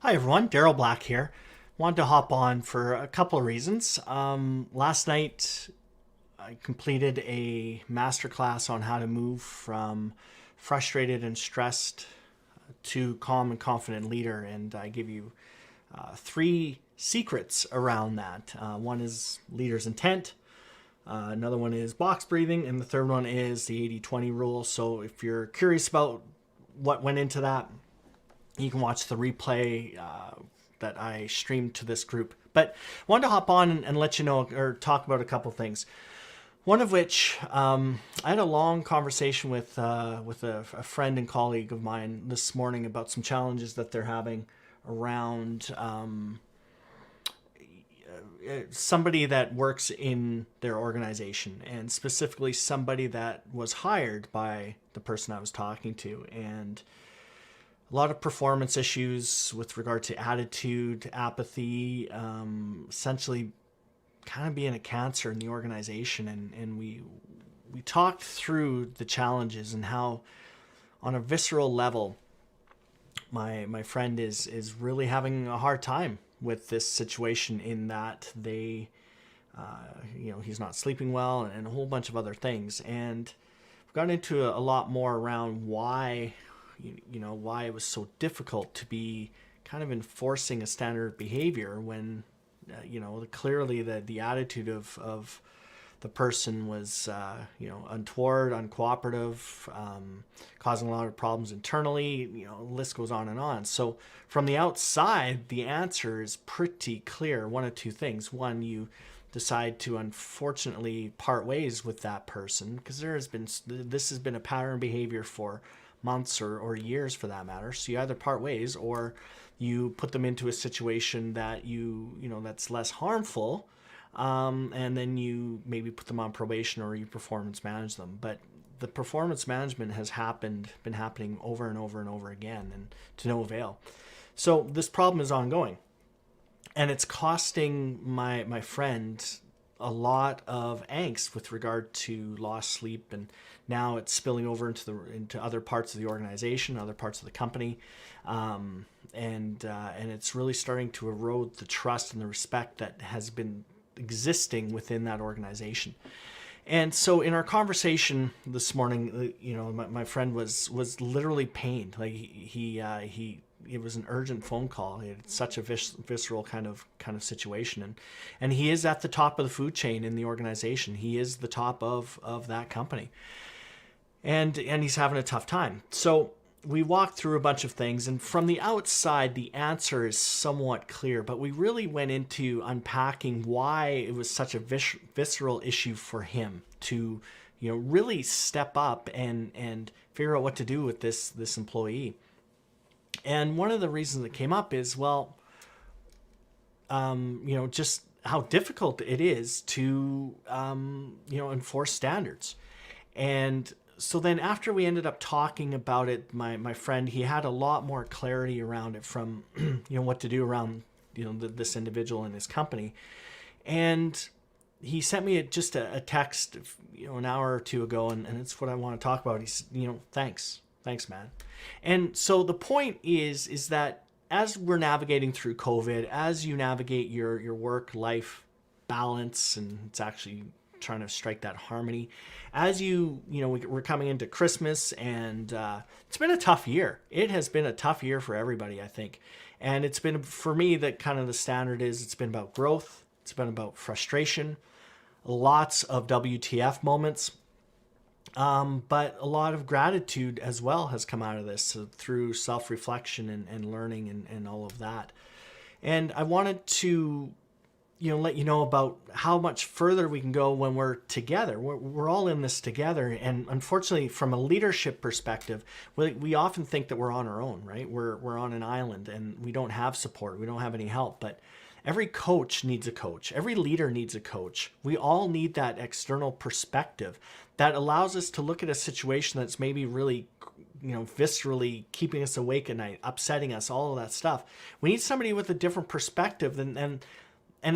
Hi everyone, Daryl Black here. Wanted to hop on for a couple of reasons. Last night I completed a masterclass on how to move from frustrated and stressed to calm and confident leader, and I give you three secrets around that. One is leader's intent, another one is box breathing, and the third one is the 80-20 rule. So if you're curious about what went into that, you can watch the replay that I streamed to this group. But I wanted to hop on and let you know or talk about a couple things. One of which, I had a long conversation with a friend and colleague of mine this morning about some challenges that they're having around somebody that works in their organization, and specifically somebody that was hired by the person I was talking to. And a lot of performance issues with regard to attitude, apathy, essentially kind of being a cancer in the organization. And we talked through the challenges and how, on a visceral level, my friend is really having a hard time with this situation, in that they, he's not sleeping well and a whole bunch of other things. And we've got into a lot more around why why it was so difficult to be kind of enforcing a standard behavior when, clearly the attitude of the person was, untoward, uncooperative, causing a lot of problems internally. The list goes on and on. So from the outside, the answer is pretty clear. One of two things. One, you decide to unfortunately part ways with that person, because this has been a pattern behavior for months or years for that matter. So you either part ways, or you put them into a situation that that's less harmful, and then you maybe put them on probation or you performance manage them. But the performance management has been happening over and over and over again, and to no avail. So this problem is ongoing, and it's costing my friend a lot of angst with regard to lost sleep, and now it's spilling over into other parts of the organization, other parts of the company, and it's really starting to erode the trust and the respect that has been existing within that organization. And so in our conversation this morning, my friend was literally pained. Like he it was an urgent phone call. He had such a visceral kind of situation, and he is at the top of the food chain in the organization. He is the top of that company, and he's having a tough time. So we walked through a bunch of things, and from the outside, the answer is somewhat clear, but we really went into unpacking why it was such a visceral issue for him to, really step up and figure out what to do with this employee. And one of the reasons that came up is, just how difficult it is to, enforce standards. And so then after we ended up talking about it, my friend, he had a lot more clarity around it from, what to do around, this individual and his company. And he sent me just a text, an hour or two ago, and it's what I want to talk about. He's, thanks, man. And so the point is that as we're navigating through COVID, as you navigate your work-life balance, and it's actually trying to strike that harmony, as we're coming into Christmas, and it's been a tough year. It has been a tough year for everybody, I think. And it's been, for me, that kind of the standard is it's been about growth. It's been about frustration, lots of WTF moments. But a lot of gratitude as well has come out of this, through self-reflection and learning and all of that. And I wanted to, let you know about how much further we can go when we're together. We're all in this together. And unfortunately, from a leadership perspective, we often think that we're on our own, right? We're on an island and we don't have support. We don't have any help. But every coach needs a coach. Every leader needs a coach. We all need that external perspective that allows us to look at a situation that's maybe really, viscerally keeping us awake at night, upsetting us, all of that stuff. We need somebody with a different perspective, and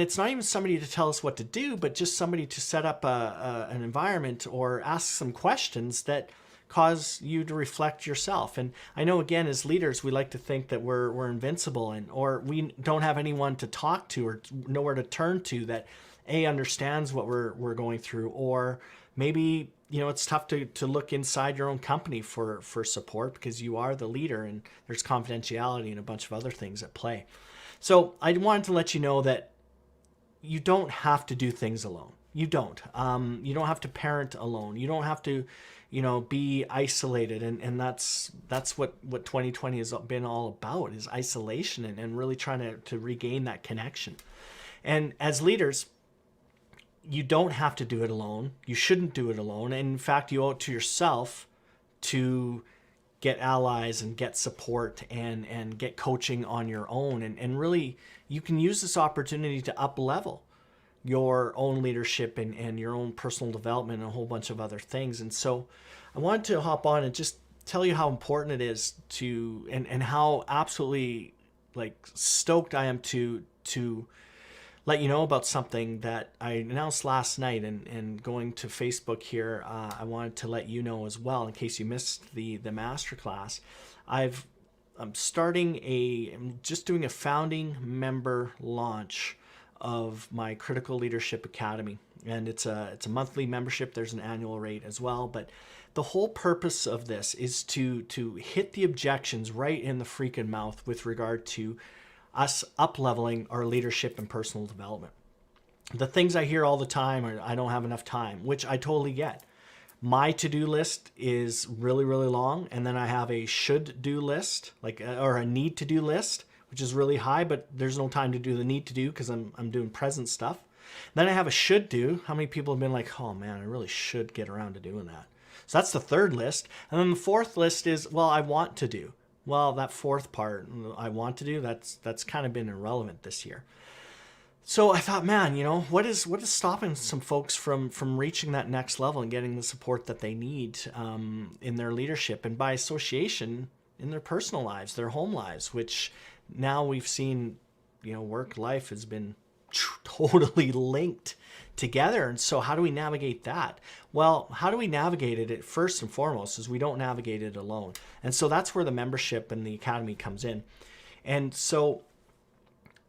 it's not even somebody to tell us what to do, but just somebody to set up an environment or ask some questions that cause you to reflect yourself. And I know, again, as leaders, we like to think that we're invincible, or we don't have anyone to talk to or nowhere to turn to that understands what we're going through, or maybe it's tough to look inside your own company for support because you are the leader and there's confidentiality and a bunch of other things at play. So I wanted to let you know that you don't have to do things alone. You don't. You don't have to parent alone. You don't have to, be isolated. And that's what 2020 has been all about, is isolation and really trying to regain that connection. And as leaders, you don't have to do it alone. You shouldn't do it alone. And in fact, you owe it to yourself to get allies and get support and get coaching on your own. And really, you can use this opportunity to up level your own leadership and your own personal development and a whole bunch of other things. And so I wanted to hop on and just tell you how important it is to, and how absolutely stoked I am to let you know about something that I announced last night, and going to Facebook here, I wanted to let you know as well, in case you missed the masterclass. I'm just doing a founding member launch of my Critical Leadership Academy. And it's a monthly membership. There's an annual rate as well. But the whole purpose of this is to hit the objections right in the freaking mouth with regard to us up-leveling our leadership and personal development. The things I hear all the time are, I don't have enough time, which I totally get. My to-do list is really, really long. And then I have a should-do list, or a need-to-do list, which is really high, but there's no time to do the need to do because I'm doing present stuff. Then I have a should do. How many people have been like, oh man, I really should get around to doing that? So that's the third list. And then the fourth list is, well, I want to do. Well, that fourth part, I want to do, that's kind of been irrelevant this year. So I thought, man, what is stopping some folks from reaching that next level and getting the support that they need in their leadership, and by association in their personal lives, their home lives, which now we've seen, work life has been totally linked together. And so how do we navigate that? Well, how do we navigate it? First and foremost is we don't navigate it alone. And so that's where the membership and the academy comes in. And so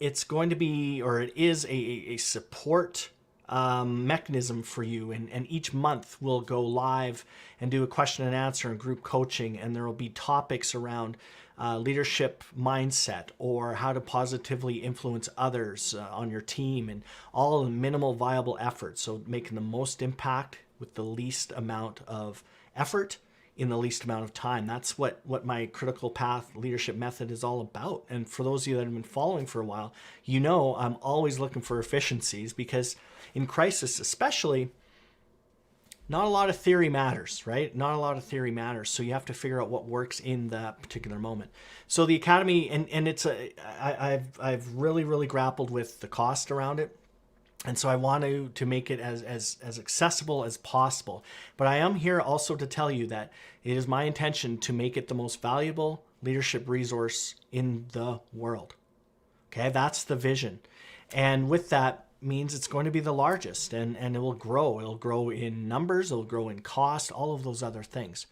it's going to be, or it is a support mechanism for you. And each month we'll go live and do a question and answer and group coaching. And there will be topics around leadership mindset, or how to positively influence others on your team, and all the minimal viable effort. So making the most impact with the least amount of effort in the least amount of time. That's what my critical path leadership method is all about. And for those of you that have been following for a while, I'm always looking for efficiencies, because in crisis especially, not a lot of theory matters, right? Not a lot of theory matters. So you have to figure out what works in that particular moment. So the academy, and I've really, really grappled with the cost around it. And so I want to make it as accessible as possible. But I am here also to tell you that it is my intention to make it the most valuable leadership resource in the world. Okay, that's the vision. And with that, means it's going to be the largest, and it will grow. It'll grow in numbers, it'll grow in cost, all of those other things.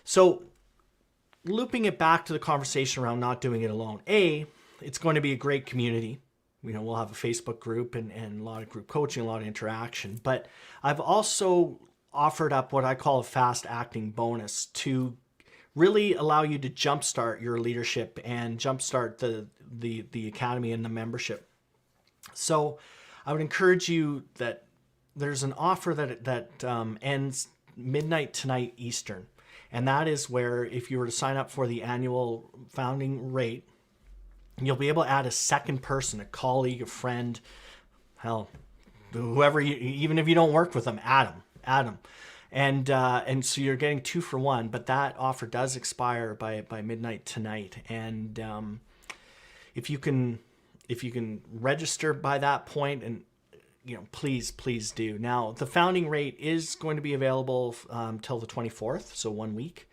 So looping it back to the conversation around not doing it alone. It's going to be a great community. We'll have a Facebook group and a lot of group coaching, a lot of interaction. But I've also offered up what I call a fast acting bonus to really allow you to jumpstart your leadership and jumpstart the academy and the membership. So I would encourage you that there's an offer that ends midnight tonight Eastern. And that is where, if you were to sign up for the annual founding rate, you'll be able to add a second person, a colleague, a friend, hell, whoever, even if you don't work with them, add them. And so you're getting 2 for 1, but that offer does expire by midnight tonight. And if you can register by that point, and please do. Now, the founding rate is going to be available till the 24th, so 1 week.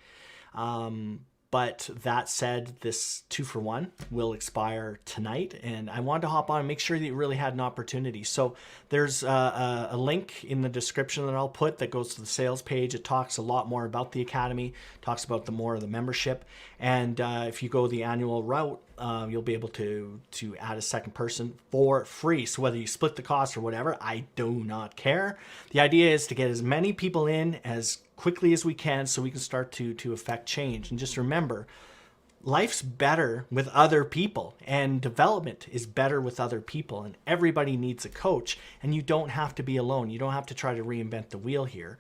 But that said, this 2-for-1 will expire tonight, and I wanted to hop on and make sure that you really had an opportunity. So there's a link in the description that I'll put that goes to the sales page. It talks a lot more about the Academy, talks about the more of the membership. And if you go the annual route, you'll be able to add a second person for free. So whether you split the cost or whatever, I do not care. The idea is to get as many people in as quickly as we can so we can start to affect change. And just remember, life's better with other people, and development is better with other people, and everybody needs a coach, and you don't have to be alone. You don't have to try to reinvent the wheel here.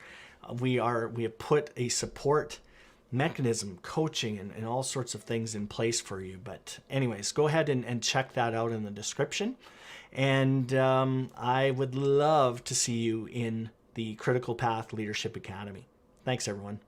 We have put a support mechanism, coaching, and all sorts of things in place for you. But anyways, go ahead and check that out in the description. And I would love to see you in the Critical Path Leadership Academy. Thanks, everyone.